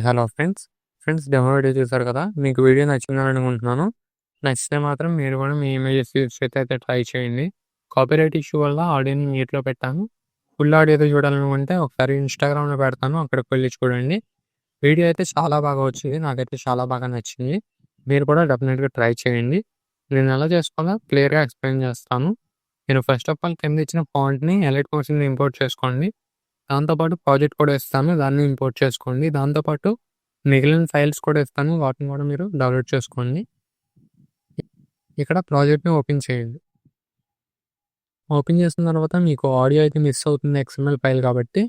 Hello friends demo video చూసారు కదా! మీకు వీడియో నచ్చిందని అనుకుంటున్నాను. నచ్చితే మాత్రం మీరు కూడా మీ ఇమేజెస్ యూజ్ చేసి అయితే ట్రై చేయండి. కాపీరైట్ ఇష్యూ వల్ల ఆడియోని మ్యూట్‌లో పెట్టాను. ఫుల్ ఆడియోతో చూడాలనుకుంటే ఒకసారి ఇన్‌స్టాగ్రామ్‌లో పెడతాను. అక్కడికి వెళ్లి చూడండి. వీడియో అయితే చాలా బాగా వచ్చింది. నాకైతే చాలా బాగా నచ్చింది. మీరు కూడా డెఫినిట్‌గా ట్రై చేయండి. నేను ఎలా చేసుకోవాలో క్లియర్‌గా ఎక్స్‌ప్లెయిన్ చేస్తాను. మీరు ఫస్ట్ ఆఫ్ ఆల్ కింద ఇచ్చిన ఫాంట్‌ని ఎలైట్ మోషన్‌లో ఇంపోర్ట్ చేసుకోండి. దాంతో పాటు ప్రాజెక్ట్ కూడా ఇస్తాను. దాన్ని ఇంపోర్ట్ చేసుకోండి. దాంతో పాటు మిగిలిన ఫైల్స్ కూడా ఇస్తాను. వాటిని కూడా మీరు డౌన్‌లోడ్ చేసుకోండి. ఇక్కడ ప్రాజెక్ట్‌ని ఓపెన్ చేయండి. ఓపెన్ చేసిన తర్వాత మీకు ఆడియో అయితే మిస్ అవుతుంది ఎక్స్ఎంఎల్ ఫైల్ కాబట్టి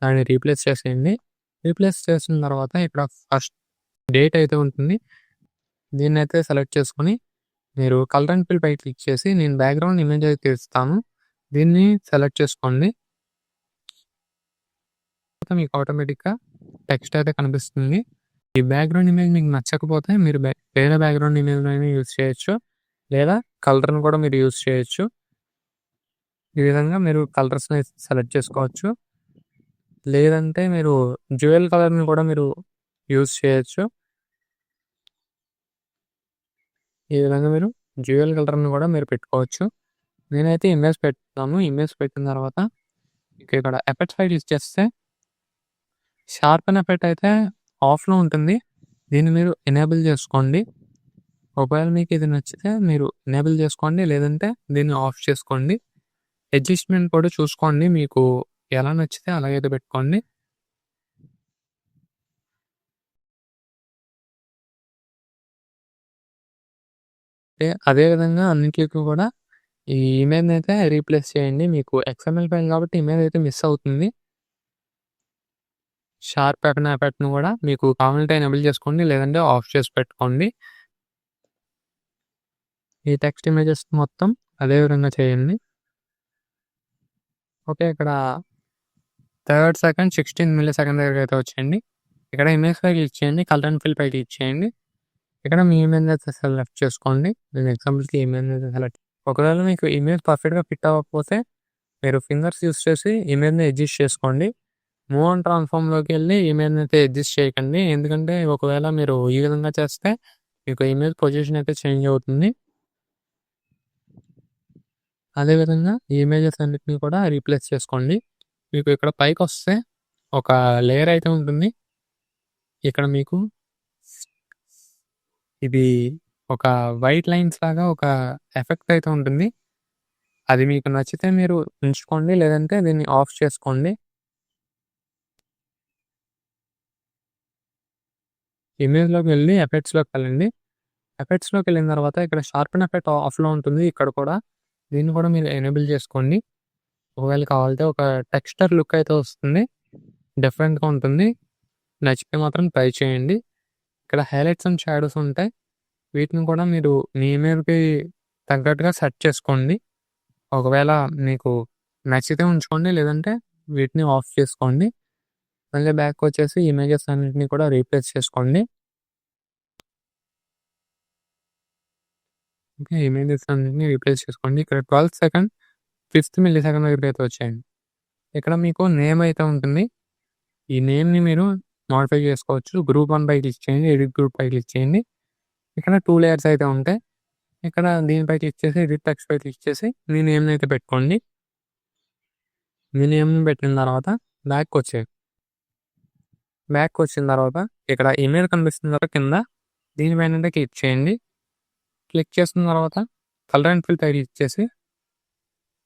దాన్ని రీప్లేస్ చేసేయండి. రీప్లేస్ చేసిన తర్వాత ఇక్కడ ఫస్ట్ డేట్ అయితే ఉంటుంది. దీన్నైతే సెలెక్ట్ చేసుకొని మీరు కలర్ అండ్ ఫిల్ పై క్లిక్ చేసి నేను బ్యాక్‌గ్రౌండ్ ఇమేజ్ అయితే ఇస్తాను. దీన్ని సెలెక్ట్ చేసుకోండి. మీకు ఆటోమేటిక్‌గా టెక్స్ట్ అయితే కనిపిస్తుంది. ఈ బ్యాక్‌గ్రౌండ్ ఇమేజ్ మీకు నచ్చకపోతే మీరు వేరే బ్యాక్‌గ్రౌండ్ ఇమేజ్‌నైనా యూజ్ చేయొచ్చు. లేదా కలర్‌ని కూడా మీరు యూజ్ చేయొచ్చు. ఈ విధంగా మీరు కలర్స్‌ని సెలెక్ట్ చేసుకోవచ్చు. లేదంటే మీరు డ్యూయల్ కలర్‌ని కూడా మీరు యూజ్ చేయొచ్చు. ఈ విధంగా మీరు డ్యూయల్ కలర్‌ని కూడా మీరు పెట్టుకోవచ్చు. నేనైతే ఇమేజ్ పెట్టుకున్నాను. ఇమేజ్ పెట్టిన తర్వాత ఇక్కడ ఎఫెక్ట్స్ ఫైల్ యూజ్ చేస్తే షార్పెన్ ఎఫెక్ట్ అయితే ఆఫ్‌లో ఉంటుంది. దీన్ని మీరు ఎనేబుల్ చేసుకోండి. ఒకవేళ మీకు ఇది నచ్చితే మీరు ఎనేబుల్ చేసుకోండి. లేదంటే దీన్ని ఆఫ్ చేసుకోండి. అడ్జస్ట్‌మెంట్ కూడా చూసుకోండి. మీకు ఎలా నచ్చితే అలాగైతే పెట్టుకోండి. అదే విధంగా అన్నిట్లికి కూడా ఈ ఇమేజ్‌ని అయితే రీప్లేస్ చేయండి. మీకు ఎక్స్ఎంఎల్ ఫైల్ కాబట్టి ఇమేజ్ అయితే మిస్ అవుతుంది. షార్ప్ ఎఫెక్ట్‌ని కూడా మీకు కావాలంటే ఎనేబుల్ చేసుకోండి. లేదంటే ఆఫ్ చేసి పెట్టుకోండి. ఈ టెక్స్ట్ ఇమేజెస్ మొత్తం అదే విధంగా చేయండి. ఓకే. ఇక్కడ 3rd సెకండ్ 16 మిల్లీ సెకండ్ దగ్గరికి అయితే వచ్చేయండి. ఇక్కడ ఇమేజ్ పై క్లిక్ చేయండి. కలర్ అండ్ ఫిల్ పై క్లిక్ చేయండి. ఇక్కడ మీ ఇమేజ్ అయితే సెలెక్ట్ చేసుకోండి. నేను ఎగ్జాంపుల్‌కి ఇమేజ్ అయితే సెలెక్ట్ ఒకవేళ మీకు ఇమేజ్ పర్ఫెక్ట్‌గా ఫిట్ అవ్వకపోతే మీరు ఫింగర్స్ యూజ్ చేసి ఇమేజ్‌ని అడ్జస్ట్ చేసుకోండి. మూవ్ అండ్ ట్రాన్స్‌ఫార్మ్‌లోకి వెళ్లి ఇమేజ్‌ని అయితే అడ్జస్ట్ చేయకండి. ఎందుకంటే ఒకవేళ మీరు ఈ విధంగా చేస్తే మీకు ఇమేజ్ పొజిషన్ అయితే చేంజ్ అవుతుంది. అదేవిధంగా ఈ ఇమేజెస్ అన్నిటిని కూడా రీప్లేస్ చేసుకోండి. మీకు ఇక్కడ పైకొస్తే ఒక లేయర్ అయితే ఉంటుంది. ఇక్కడ మీకు ఇది ఒక వైట్ లైన్స్ లాగా ఒక ఎఫెక్ట్ అయితే ఉంటుంది. అది మీకు నచ్చితే మీరు ఉంచుకోండి. లేదంటే దీన్ని ఆఫ్ చేసుకోండి. ఇమేజ్‌లోకి వెళ్ళి ఎఫెక్ట్స్‌లోకి వెళ్ళండి. ఎఫెక్ట్స్‌లోకి వెళ్ళిన తర్వాత ఇక్కడ షార్పెన్ ఎఫెక్ట్ ఆఫ్‌లో ఉంటుంది. ఇక్కడ కూడా దీన్ని కూడా మీరు ఎనేబుల్ చేసుకోండి. ఒకవేళ కావాలంటే ఒక టెక్స్చర్ లుక్ అయితే వస్తుంది. డిఫరెంట్‌గా ఉంటుంది. నచ్చితే మాత్రం ట్రై చేయండి. ఇక్కడ హైలైట్స్ అండ్ షాడోస్ ఉంటాయి. వీటిని కూడా మీరు మీ ఇమేజ్‌కి తగ్గట్టుగా సెట్ చేసుకోండి. ఒకవేళ మీకు నచ్చితే ఉంచుకోండి. లేదంటే వీటిని ఆఫ్ చేసుకోండి. మళ్ళీ బ్యాక్‌కొచ్చేసి ఇమేజెస్ అన్నిటిని కూడా రీప్లేస్ చేసుకోండి. ఓకే. ఇమేజెస్ అన్నిటిని రీప్లేస్ చేసుకోండి. ఇక్కడ 12 సెకండ్ 5th మిల్లీ సెకండ్ దగ్గరికైతే వచ్చేయండి. ఇక్కడ మీకు నేమ్ అయితే ఉంటుంది. ఈ నేమ్‌ని మీరు మోడిఫై చేసుకోవచ్చు. గ్రూప్ 1 పై క్లిక్ చేయండి. ఎడిట్ గ్రూప్ పై క్లిక్ చేయండి. ఇక్కడ 2 లేయర్స్ అయితే ఉంటాయి. ఇక్కడ దీనిపై క్లిక్ చేసి ఎడిట్ టెక్స్ట్ పై క్లిక్ చేసి మీ నేమ్‌ని అయితే పెట్టుకోండి. మీ నేమ్‌ని పెట్టిన తర్వాత బ్యాక్‌కొచ్చేయండి. బ్యాక్‌కొచ్చిన తర్వాత ఇక్కడ ఇమేజ్ కనిపిస్తుంది కదా కింద దీనిపైన క్లిక్ చేయండి. క్లిక్ చేసిన తర్వాత కలర్ అండ్ ఫిల్ పై క్లిక్ చేసి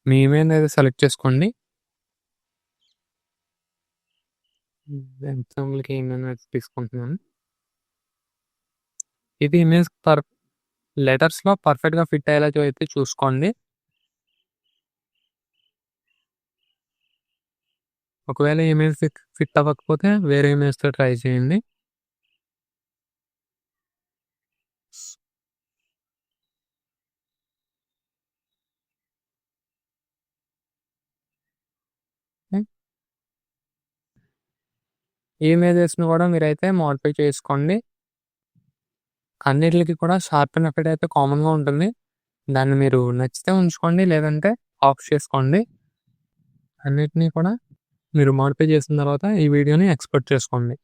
మీ ఇమేజ్‌ని అయితే సెలెక్ట్ చేసుకోండి. ఎగ్జాంపుల్‌కి ఇమేజ్ తీసుకుంటున్నాను. ఇది ఇమేజ్ లెటర్స్‌లో పర్ఫెక్ట్‌గా ఫిట్ అయ్యేలా అయితే చూసుకోండి. ఒకవేళ ఇమేజ్ ఫిట్ అవ్వకపోతే వేరే ఇమేజ్‌తో ట్రై చేయండి. ఈ ఇమేజెస్‌ని కూడా మీరైతే మోడిఫై చేసుకోండి. అన్నిట్లికి కూడా షార్పెన్ ఎఫెక్ట్ అయితే కామన్‌గా ఉంటుంది. దాన్ని మీరు నచ్చితే ఉంచుకోండి. లేదంటే ఆఫ్ చేసుకోండి. అన్నిటిని కూడా మీరు మోడిఫై చేసిన తర్వాత ఈ వీడియోని ఎక్స్‌పోర్ట్ చేసుకోండి.